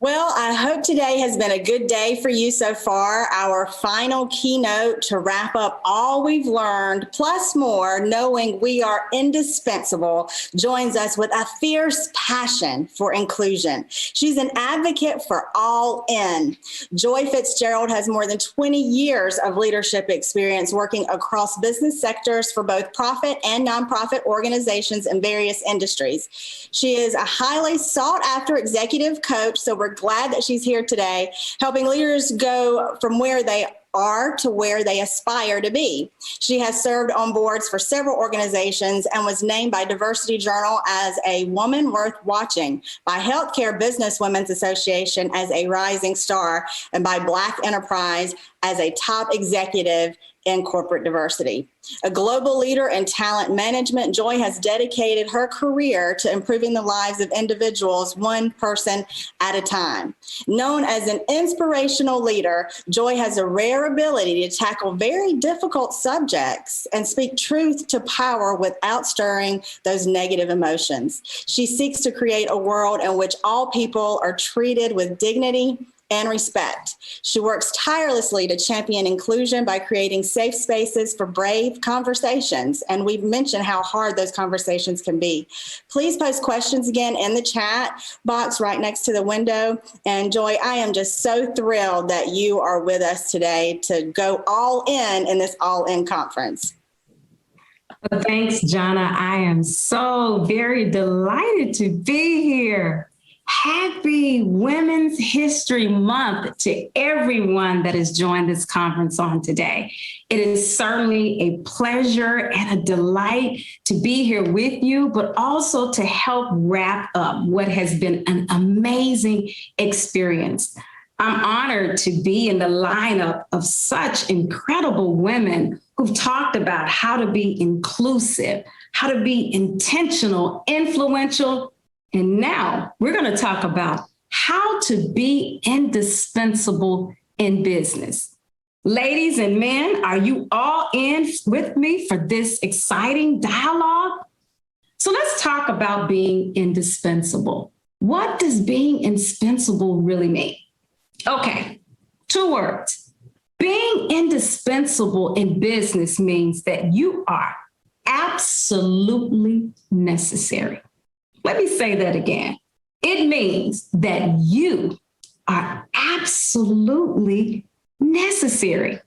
Well, I hope today has been a good day for you so far. Our final keynote to wrap up all we've learned, plus more, knowing we are indispensable, joins us with a fierce passion for inclusion. She's an advocate for all in. Joy Fitzgerald has more than 20 years of leadership experience working across business sectors for both profit and nonprofit organizations in various industries. She is a highly sought after executive coach, so we're glad that she's here today, helping leaders go from where they are to where they aspire to be. She has served on boards for several organizations and was named by Diversity Journal as a woman worth watching, by Healthcare Business Women's Association as a rising star, and by Black Enterprise as a top executive in corporate diversity. A global leader in talent management, Joy has dedicated her career to improving the lives of individuals one person at a time. Known as an inspirational leader, Joy has a rare ability to tackle very difficult subjects and speak truth to power without stirring those negative emotions. She seeks to create a world in which all people are treated with dignity and respect. She works tirelessly to champion inclusion by creating safe spaces for brave conversations. And we've mentioned how hard those conversations can be. Please post questions again in the chat box right next to the window. And Joy, I am just so thrilled that you are with us today to go all in this all in conference. Well, thanks, Jonna. I am so very delighted to be here. Happy Women's History Month to everyone that has joined this conference on today. It is certainly a pleasure and a delight to be here with you, but also to help wrap up what has been an amazing experience. I'm honored to be in the lineup of such incredible women who've talked about how to be inclusive, how to be intentional, influential. And now we're going to talk about how to be indispensable in business. Ladies and men, are you all in with me for this exciting dialogue? So let's talk about being indispensable. What does being indispensable really mean? Okay, 2 words. Being indispensable in business means that you are absolutely necessary. Let me say that again. It means that you are absolutely necessary.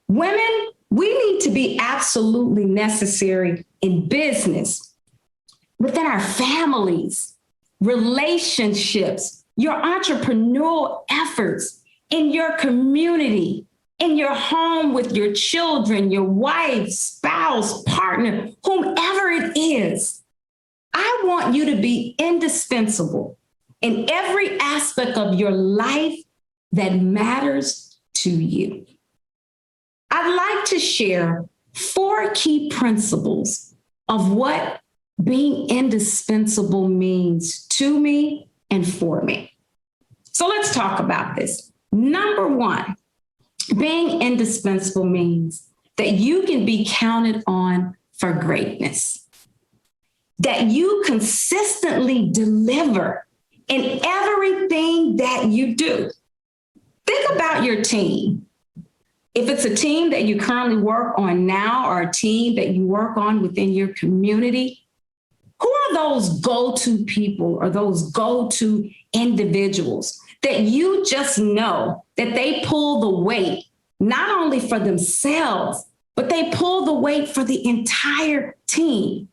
Women, we need to be absolutely necessary in business, within our families, relationships, your entrepreneurial efforts, in your community, in your home with your children, your wife, spouse, partner, whomever it is. I want you to be indispensable in every aspect of your life that matters to you. I'd like to share 4 key principles of what being indispensable means to me and for me. So let's talk about this. Number 1, being indispensable means that you can be counted on for greatness, that you consistently deliver in everything that you do. Think about your team. If it's a team that you currently work on now or a team that you work on within your community, who are those go-to people or those go-to individuals that you just know that they pull the weight, not only for themselves, but they pull the weight for the entire team?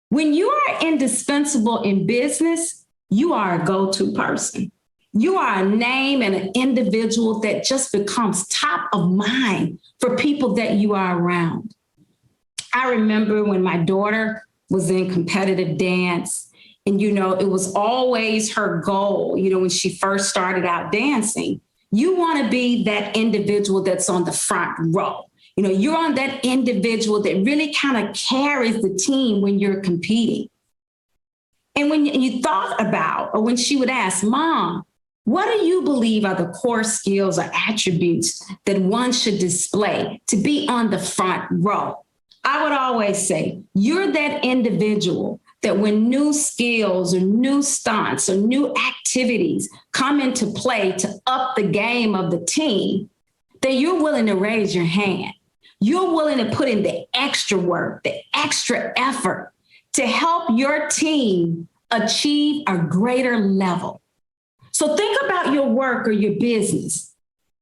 When you are indispensable in business, you are a go-to person. You are a name and an individual that just becomes top of mind for people that you are around. I remember when my daughter was in competitive dance, and, it was always her goal, when she first started out dancing. You want to be that individual that's on the front row. You're on that individual that really kind of carries the team when you're competing. And when you thought about, or when she would ask, Mom, what do you believe are the core skills or attributes that one should display to be on the front row? I would always say, you're that individual that when new skills or new stunts or new activities activities come into play to up the game of the team, then you're willing to raise your hand. You're willing to put in the extra work, the extra effort to help your team achieve a greater level. So think about your work or your business.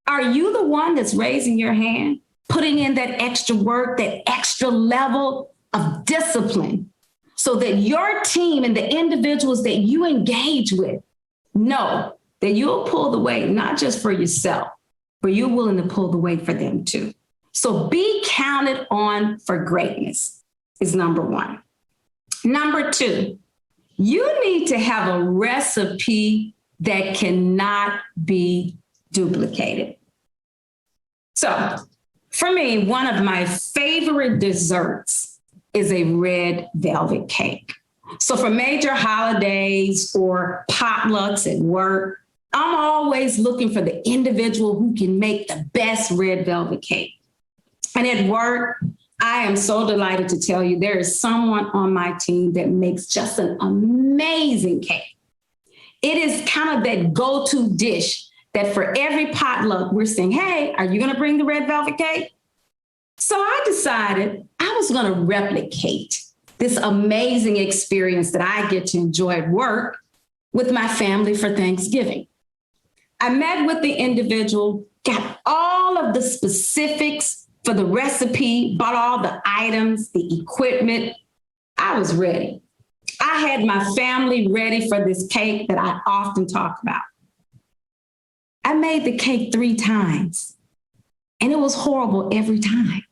Are you the one that's raising your hand, putting in that extra work, that extra level of discipline so that your team and the individuals that you engage with know that you'll pull the weight, not just for yourself, but you're willing to pull the weight for them too. So be counted on for greatness is number one. Number two, you need to have a recipe that cannot be duplicated. So for me, one of my favorite desserts is a red velvet cake. So for major holidays or potlucks at work, I'm always looking for the individual who can make the best red velvet cake. And at work, I am so delighted to tell you there is someone on my team that makes just an amazing cake. It is kind of that go-to dish that for every potluck, we're saying, hey, are you going to bring the red velvet cake? So I decided I was going to replicate this amazing experience that I get to enjoy at work with my family for Thanksgiving. I met with the individual, got all of the specifics for the recipe, bought all the items, the equipment. I was ready. I had my family ready for this cake that I often talk about. I made the cake 3 times, and it was horrible every time.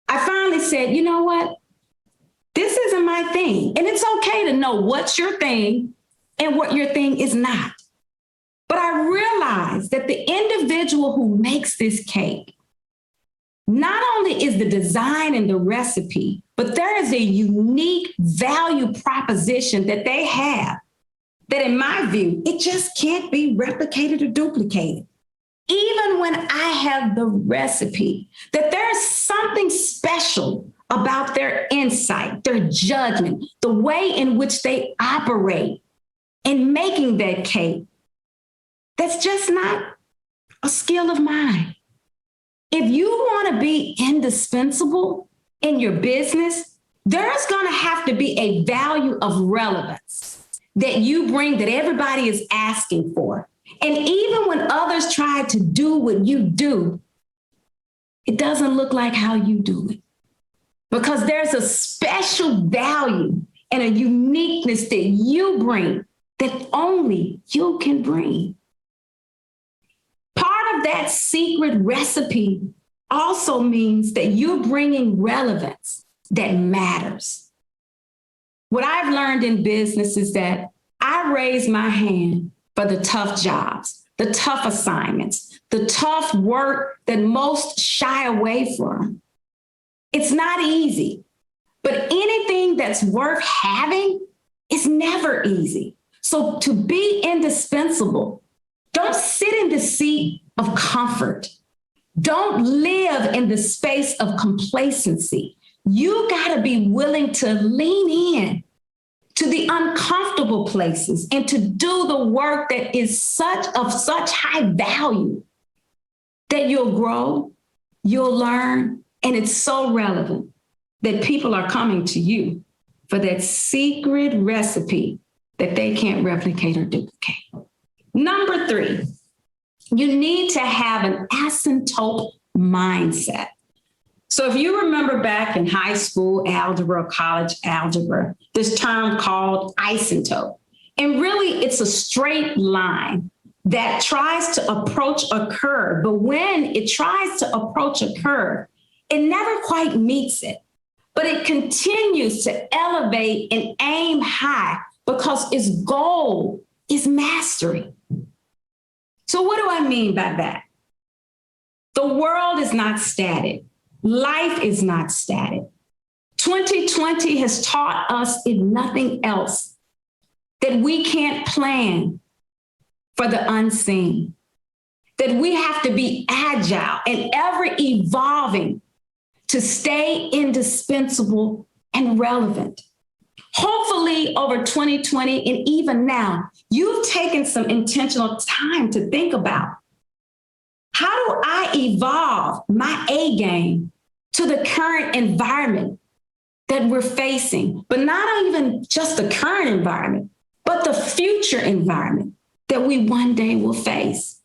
I finally said, you know what? This isn't my thing. And it's okay to know what's your thing and what your thing is not. But I realized that the individual who makes this cake, not only is the design and the recipe, but there is a unique value proposition that they have that, in my view, it just can't be replicated or duplicated. Even when I have the recipe, that there's something special about their insight, their judgment, the way in which they operate in making that cake. That's just not a skill of mine. If you want to be indispensable in your business, there's going to have to be a value of relevance that you bring that everybody is asking for. And even when others try to do what you do, it doesn't look like how you do it. Because there's a special value and a uniqueness that you bring that only you can bring. Part of that secret recipe also means that you're bringing relevance that matters. What I've learned in business is that I raise my hand for the tough jobs, the tough assignments, the tough work that most shy away from. It's not easy, but anything that's worth having is never easy. So to be indispensable, don't sit in the seat of comfort. Don't live in the space of complacency. You got to be willing to lean in to the uncomfortable places and to do the work that is such high value that you'll grow, you'll learn, and it's so relevant that people are coming to you for that secret recipe that they can't replicate or duplicate. Number 3, you need to have an asymptote mindset. So if you remember back in high school algebra, college algebra, this term called asymptote, and really it's a straight line that tries to approach a curve, but when it tries to approach a curve, it never quite meets it, but it continues to elevate and aim high because its goal is mastery. So what do I mean by that? The world is not static. Life is not static. 2020 has taught us, if nothing else, that we can't plan for the unseen, that we have to be agile and ever evolving to stay indispensable and relevant. Hopefully over 2020 and even now, you've taken some intentional time to think about, how do I evolve my A game to the current environment that we're facing? But not even just the current environment, but the future environment that we one day will face.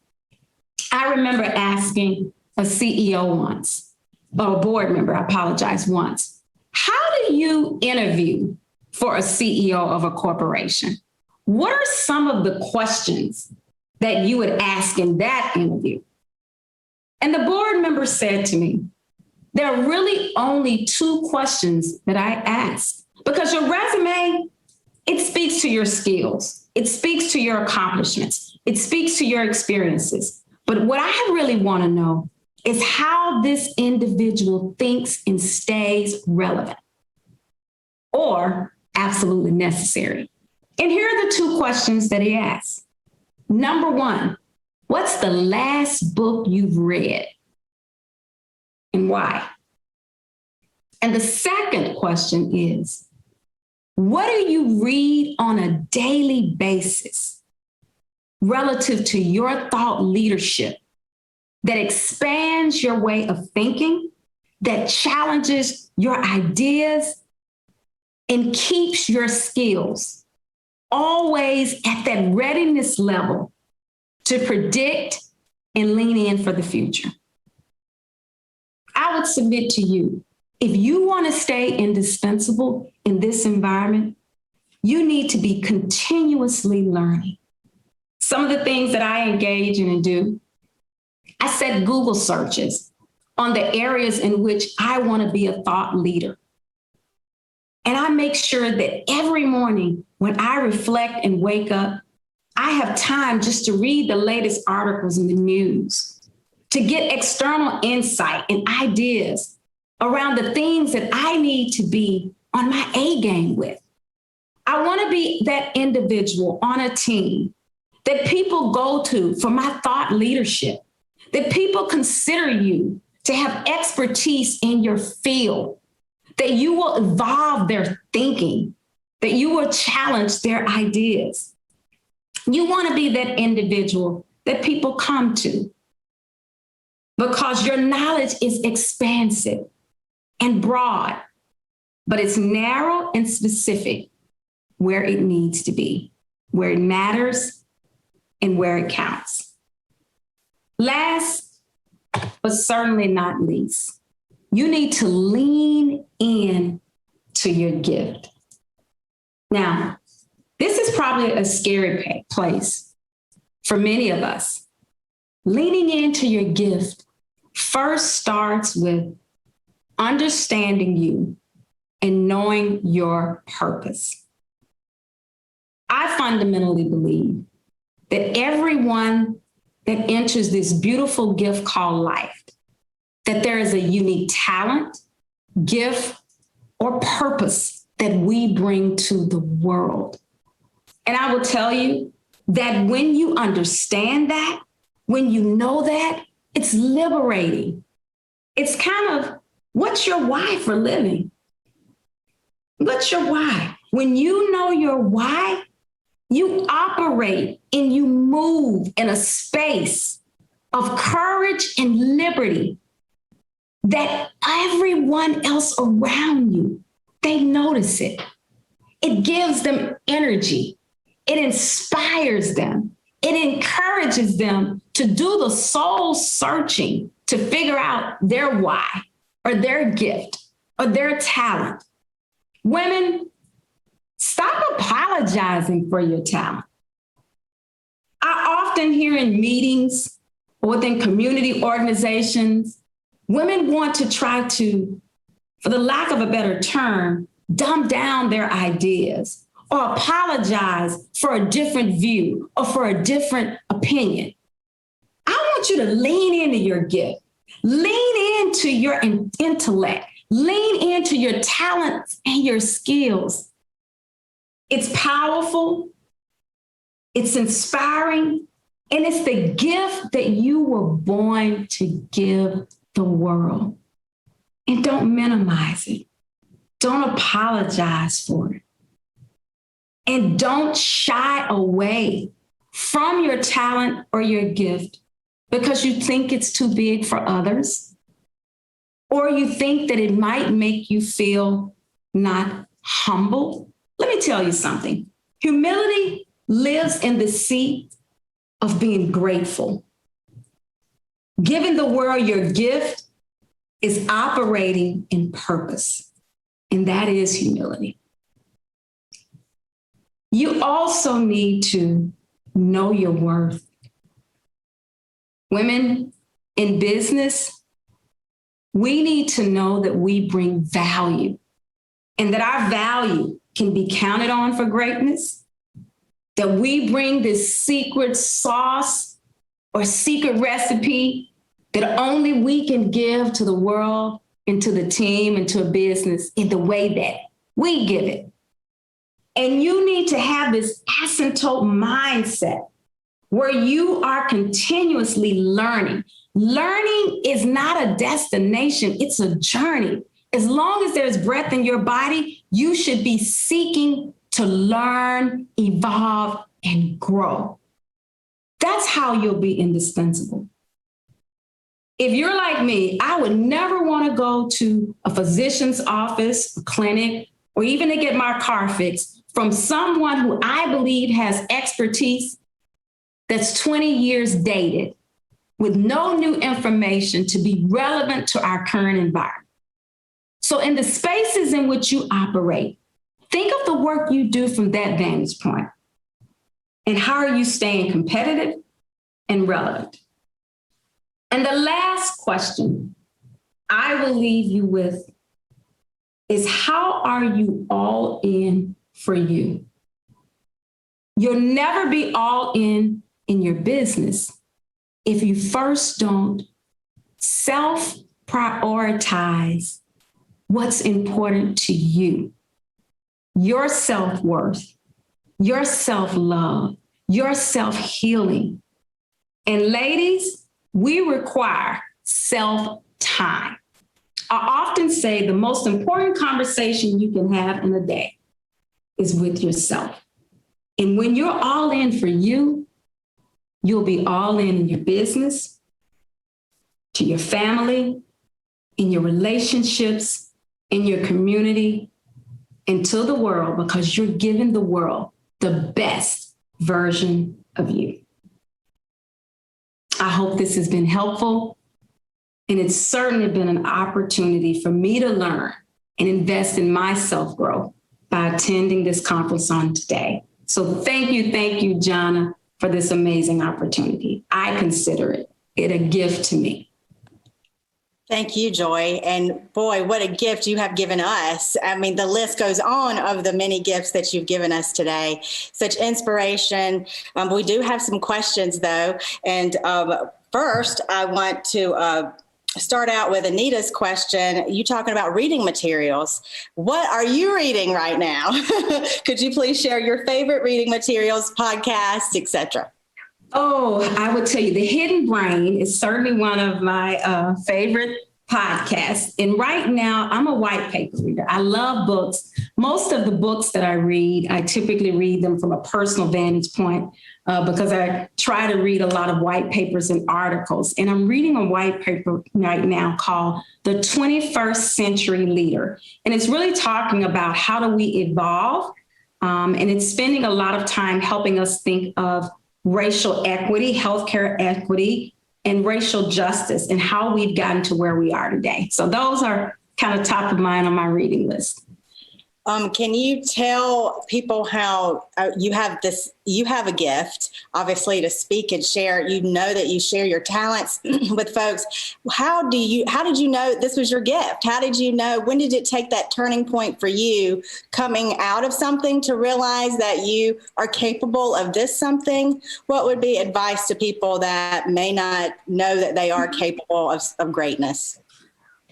I remember asking a CEO once, or a board member, I apologize, once, how do you interview for a CEO of a corporation? What are some of the questions that you would ask in that interview? And the board member said to me, there are really only two questions that I ask, because your resume, it speaks to your skills. It speaks to your accomplishments. It speaks to your experiences. But what I really want to know is how this individual thinks and stays relevant or absolutely necessary. And here are the two questions that he asked. Number one, what's the last book you've read and why? And the second question is, what do you read on a daily basis relative to your thought leadership that expands your way of thinking, that challenges your ideas, and keeps your skills always at that readiness level to predict and lean in for the future? I would submit to you, if you want to stay indispensable in this environment, you need to be continuously learning. Some of the things that I engage in and do, I set Google searches on the areas in which I want to be a thought leader. And I make sure that every morning when I reflect and wake up, I have time just to read the latest articles in the news, to get external insight and ideas around the things that I need to be on my A game with. I want to be that individual on a team that people go to for my thought leadership, that people consider you to have expertise in your field, that you will evolve their thinking, that you will challenge their ideas. You want to be that individual that people come to because your knowledge is expansive and broad, but it's narrow and specific where it needs to be, where it matters and where it counts. Last, but certainly not least, you need to lean in to your gift. Now, this is probably a scary place for many of us. Leaning into your gift first starts with understanding you and knowing your purpose. I fundamentally believe that everyone that enters this beautiful gift called life, that there is a unique talent, gift, or purpose that we bring to the world. And I will tell you that when you understand that, when you know that, it's liberating. It's kind of, what's your why for living? What's your why? When you know your why, you operate and you move in a space of courage and liberty that everyone else around you, they notice it. It gives them energy. It inspires them. It encourages them to do the soul searching to figure out their why or their gift or their talent. Women, stop apologizing for your talent. I often hear in meetings or within community organizations, women want to try to, for the lack of a better term, dumb down their ideas or apologize for a different view or for a different opinion. I want you to lean into your gift, lean into your intellect, lean into your talents and your skills. It's powerful, it's inspiring, and it's the gift that you were born to give the world. And don't minimize it. Don't apologize for it. And don't shy away from your talent or your gift because you think it's too big for others, or you think that it might make you feel not humble. Let me tell you something. Humility lives in the seat of being grateful. Giving the world your gift is operating in purpose, and that is humility. You also need to know your worth. Women in business, we need to know that we bring value and that our value can be counted on for greatness, that we bring this secret sauce or secret recipe that only we can give to the world and to the team and to a business in the way that we give it. And you need to have this asymptote mindset where you are continuously learning. Learning is not a destination, it's a journey. As long as there's breath in your body, you should be seeking to learn, evolve, and grow. That's how you'll be indispensable. If you're like me, I would never want to go to a physician's office, a clinic, or even to get my car fixed from someone who I believe has expertise that's 20 years dated with no new information to be relevant to our current environment. So in the spaces in which you operate, think of the work you do from that vantage point. And how are you staying competitive and relevant? And the last question I will leave you with is, how are you all in for you? You'll never be all in your business if you first don't self-prioritize what's important to you. Your self-worth, your self-love, your self-healing. And ladies, we require self-time. I often say the most important conversation you can have in a day is with yourself. And when you're all in for you, you'll be all in your business, to your family, in your relationships, in your community, and to the world, because you're giving the world the best version of you. I hope this has been helpful. And it's certainly been an opportunity for me to learn and invest in my self-growth by attending this conference on today. So thank you, Jana, for this amazing opportunity. I consider it a gift to me. Thank you, Joy. And boy, what a gift you have given us. I mean, the list goes on of the many gifts that you've given us today. Such inspiration. We do have some questions, though. And first, I want to start out with Anita's question. You talking about reading materials. What are you reading right now? Could you please share your favorite reading materials, podcasts, etc.? Oh, I would tell you, The Hidden Brain is certainly one of my favorite podcasts. And right now, I'm a white paper reader. I love books. Most of the books that I read, I typically read them from a personal vantage point because I try to read a lot of white papers and articles. And I'm reading a white paper right now called The 21st Century Leader. And it's really talking about how do we evolve. And it's spending a lot of time helping us think of racial equity, healthcare equity, and racial justice, and how we've gotten to where we are today. So those are kind of top of mind on my reading list. Can you tell people how you have a gift, obviously, to speak and share? You know that you share your talents with folks. How did you know this was your gift? How did you know? When did it take that turning point for you coming out of something to realize that you are capable of this something? What would be advice to people that may not know that they are capable of greatness?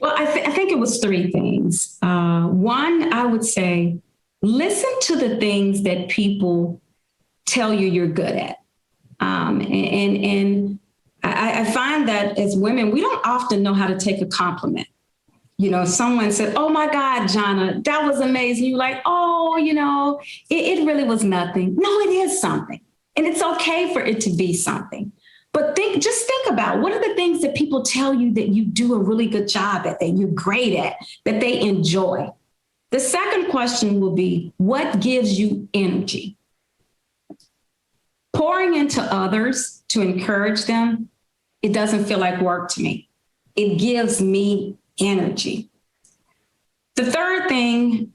Well, I think it was three things. One, I would say, listen to the things that people tell you you're good at. And I find that as women, we don't often know how to take a compliment. Someone said, oh my God, Jonna, that was amazing. You're like, oh, it really was nothing. No, it is something. And it's okay for it to be something. But just think about what are the things that people tell you that you do a really good job at, that you're great at, that they enjoy. The second question will be, what gives you energy? Pouring into others to encourage them, it doesn't feel like work to me. It gives me energy. The third thing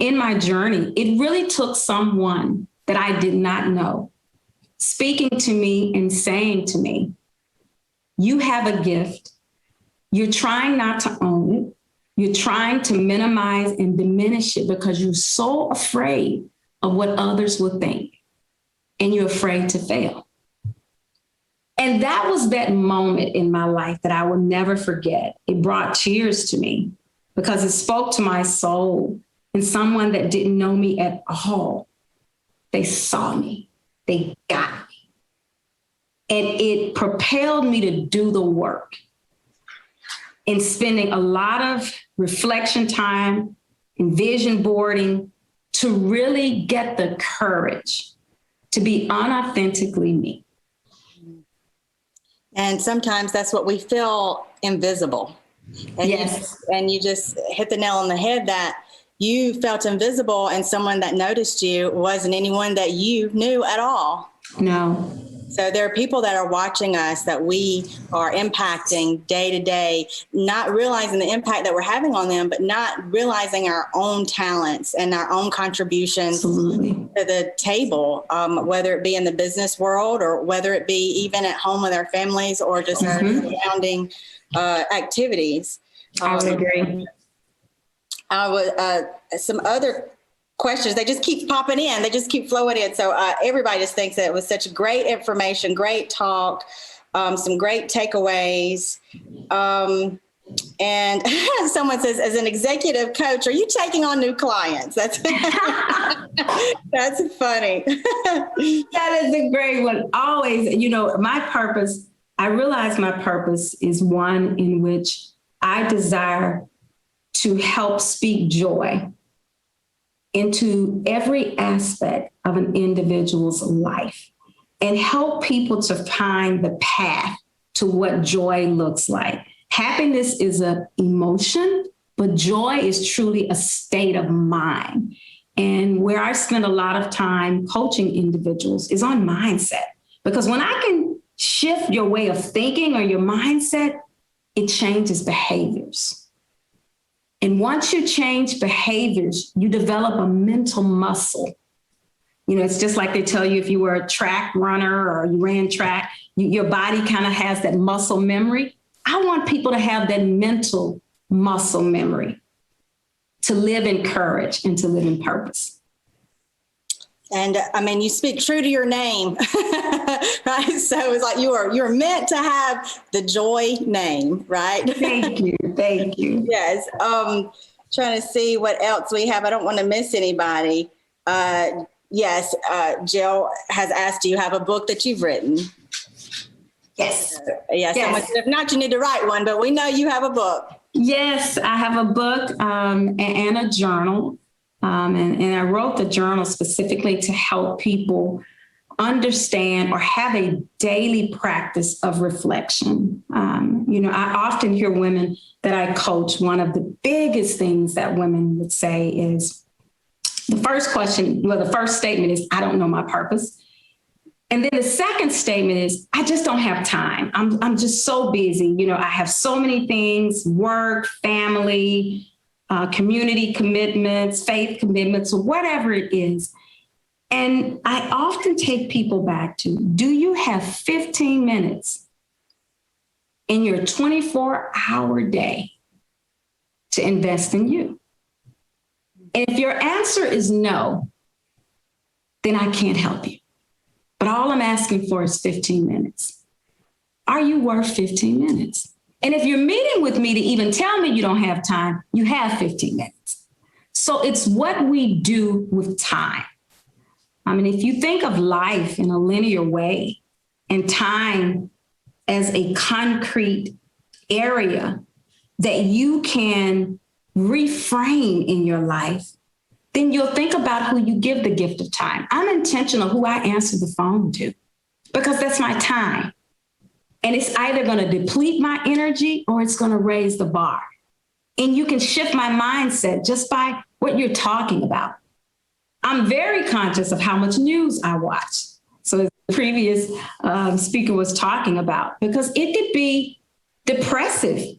in my journey, it really took someone that I did not know speaking to me and saying to me, you have a gift. You're trying not to own it. You're trying to minimize and diminish it because you're so afraid of what others will think, and you're afraid to fail. And that was that moment in my life that I will never forget. It brought tears to me because it spoke to my soul, and someone that didn't know me at all, they saw me. They got me. And it propelled me to do the work. In spending a lot of reflection time and vision boarding to really get the courage to be unauthentically me. And sometimes that's what we feel, invisible. And yes. You just hit the nail on the head that you felt invisible, and someone that noticed you wasn't anyone that you knew at all. No. So there are people that are watching us that we are impacting day to day, not realizing the impact that we're having on them, but not realizing our own talents and our own contributions Absolutely. to the table, whether it be in the business world or whether it be even at home with our families or just our surrounding activities. I would agree. Some other questions, they just keep popping in. They just keep flowing in. So everybody just thinks that it was such great information, great talk, some great takeaways. And someone says, as an executive coach, are you taking on new clients? That's that's funny. That is a great one. Always, my purpose, I realize my purpose is one in which I desire to help speak joy into every aspect of an individual's life and help people to find the path to what joy looks like. Happiness is an emotion, but joy is truly a state of mind. And where I spend a lot of time coaching individuals is on mindset, because when I can shift your way of thinking or your mindset, it changes behaviors. And once you change behaviors, you develop a mental muscle. It's just like they tell you if you were a track runner or you ran track, your body kind of has that muscle memory. I want people to have that mental muscle memory to live in courage and to live in purpose. And you speak true to your name, right? So it's like you're meant to have the joy name, right? Thank you. Thank you. Yes. Trying to see what else we have. I don't want to miss anybody. Yes. Jill has asked, do you have a book that you've written? Yes. Yes. Yes. If not, you need to write one, but we know you have a book. Yes, I have a book and a journal. And I wrote the journal specifically to help people understand or have a daily practice of reflection. I often hear women that I coach, one of the biggest things that women would say is the first statement is, I don't know my purpose. And then the second statement is, I just don't have time. I'm just so busy. I have so many things, work, family, community commitments, faith commitments, or whatever it is. And I often take people back to, do you have 15 minutes in your 24-hour day to invest in you? And if your answer is no, then I can't help you. But all I'm asking for is 15 minutes. Are you worth 15 minutes? And if you're meeting with me to even tell me you don't have time, you have 15 minutes. So it's what we do with time. If you think of life in a linear way and time as a concrete area, that you can reframe in your life, then you'll think about who you give the gift of time. I'm intentional who I answer the phone to because that's my time. And it's either going to deplete my energy or it's going to raise the bar. And you can shift my mindset just by what you're talking about. I'm very conscious of how much news I watch. So as the previous speaker was talking about, because it could be depressive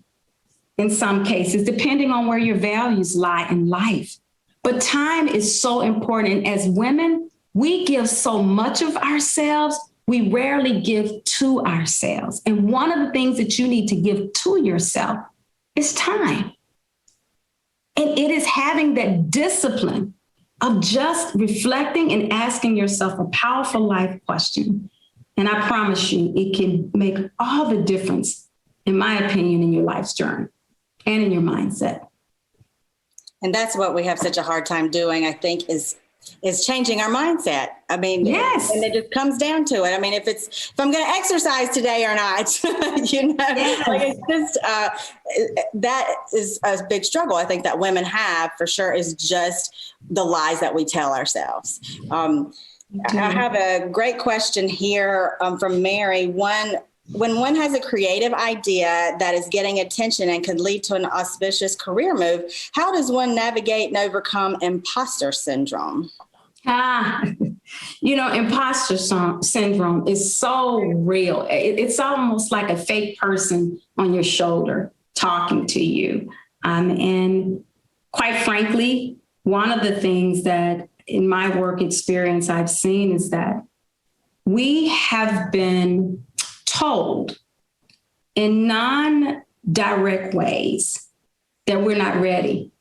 in some cases, depending on where your values lie in life. But time is so important. And as women, we give so much of ourselves, we rarely give to ourselves. And one of the things that you need to give to yourself is time. And it is having that discipline of just reflecting and asking yourself a powerful life question. And I promise you, it can make all the difference, in my opinion, in your life's journey and in your mindset. And that's what we have such a hard time doing, I think, is changing our mindset. I mean, yes. And it just comes down to it. I mean, if I'm going to exercise today or not, Yes. like it's just, that is a big struggle. I think that women have for sure is just the lies that we tell ourselves. I have a great question here from Mary. When one has a creative idea that is getting attention and could lead to an auspicious career move, how does one navigate and overcome imposter syndrome? Imposter syndrome is so real. It's almost like a fake person on your shoulder talking to you. And quite frankly, one of the things that in my work experience I've seen is that we have been told in non-direct ways that we're not ready.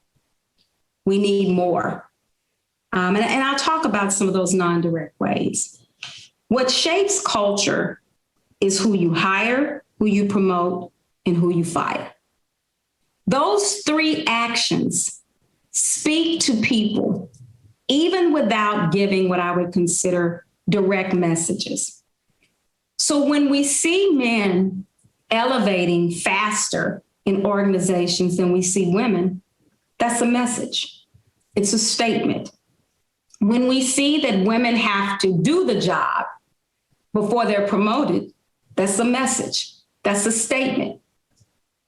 We need more. And I'll talk about some of those non-direct ways. What shapes culture is who you hire, who you promote, and who you fire. Those three actions speak to people, even without giving what I would consider direct messages. So when we see men elevating faster in organizations than we see women, that's a message. It's a statement. When we see that women have to do the job before they're promoted, that's a message. That's a statement.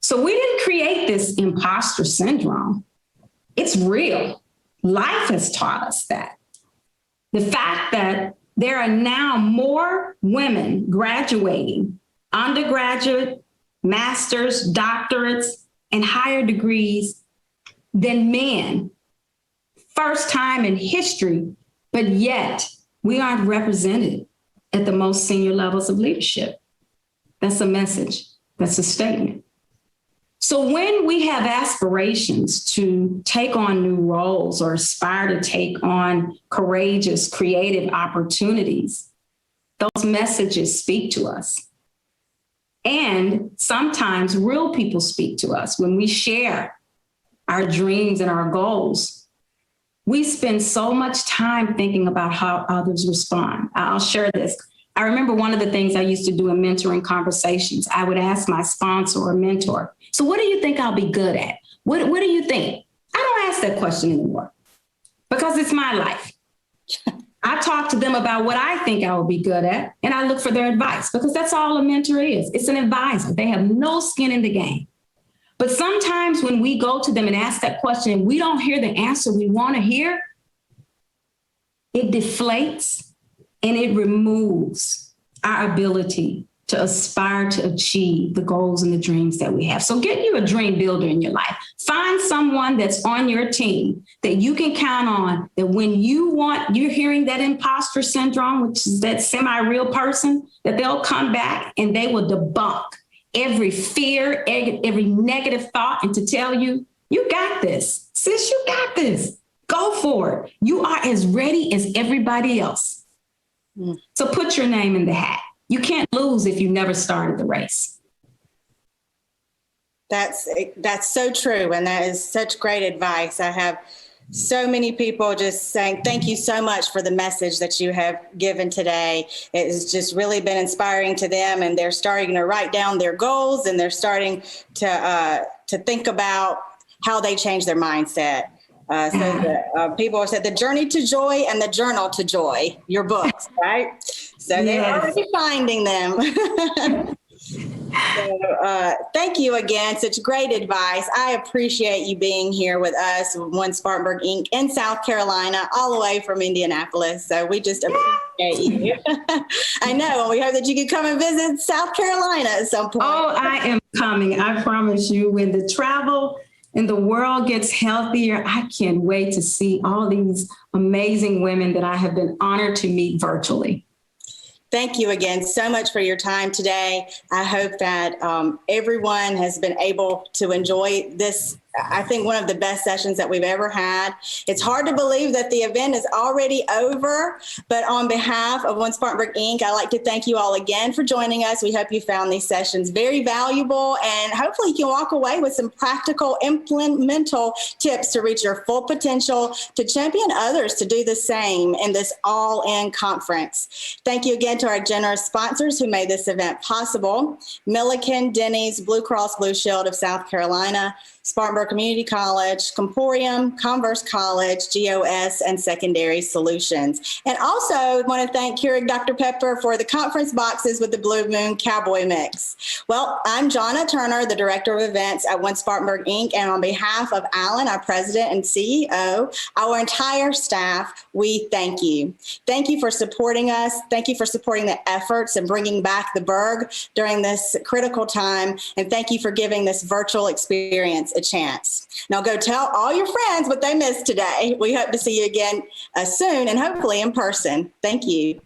So we didn't create this imposter syndrome. It's real. Life has taught us that. The fact that there are now more women graduating, undergraduate, master's, doctorates, and higher degrees than men. First time in history, but yet we aren't represented at the most senior levels of leadership. That's a message. That's a statement. So when we have aspirations to take on new roles or aspire to take on courageous, creative opportunities, those messages speak to us. And sometimes real people speak to us when we share our dreams and our goals. We spend so much time thinking about how others respond. I'll share this. I remember one of the things I used to do in mentoring conversations, I would ask my sponsor or mentor, so what do you think I'll be good at? What do you think? I don't ask that question anymore because it's my life. I talk to them about what I think I will be good at, and I look for their advice because that's all a mentor is. It's an advisor. They have no skin in the game. But sometimes when we go to them and ask that question and we don't hear the answer we want to hear, it deflates and it removes our ability to aspire to achieve the goals and the dreams that we have. So get you a dream builder in your life. Find someone that's on your team that you can count on, that when you're hearing that imposter syndrome, which is that semi-real person, that they'll come back and they will debunk every fear, every negative thought, and to tell you, you got this. Sis, you got this. Go for it. You are as ready as everybody else. So put your name in the hat. You can't lose if you never started the race. That's so true. And that is such great advice. I have so many people just saying, thank you so much for the message that you have given today. It has just really been inspiring to them, and they're starting to write down their goals, and they're starting to to think about how they change their mindset. People have said the journey to joy and the journal to joy, your books, right? So they're already finding them. So, thank you again. Such great advice. I appreciate you being here with us, One Spartanburg Inc. in South Carolina, all the way from Indianapolis. So we just appreciate you. I know. We hope that you can come and visit South Carolina at some point. Oh, I am coming. I promise you. When the travel and the world gets healthier, I can't wait to see all these amazing women that I have been honored to meet virtually. Thank you again so much for your time today. I hope that everyone has been able to enjoy this. I think one of the best sessions that we've ever had. It's hard to believe that the event is already over, but on behalf of One Spartanburg Inc., I'd like to thank you all again for joining us. We hope you found these sessions very valuable, and hopefully you can walk away with some practical implemental tips to reach your full potential, to champion others to do the same in this all-in conference. Thank you again to our generous sponsors who made this event possible: Milliken, Denny's, Blue Cross Blue Shield of South Carolina, Spartanburg Community College, Comporium, Converse College, GOS, and Secondary Solutions. And also want to thank Keurig Dr. Pepper for the conference boxes with the Blue Moon Cowboy Mix. Well, I'm Jonna Turner, the Director of Events at One Spartanburg Inc., and on behalf of Alan, our President and CEO, our entire staff, we thank you. Thank you for supporting us. Thank you for supporting the efforts and bringing back the Berg during this critical time. And thank you for giving this virtual experience a chance. Now go tell all your friends what they missed today. We hope to see you again soon, and hopefully in person. Thank you.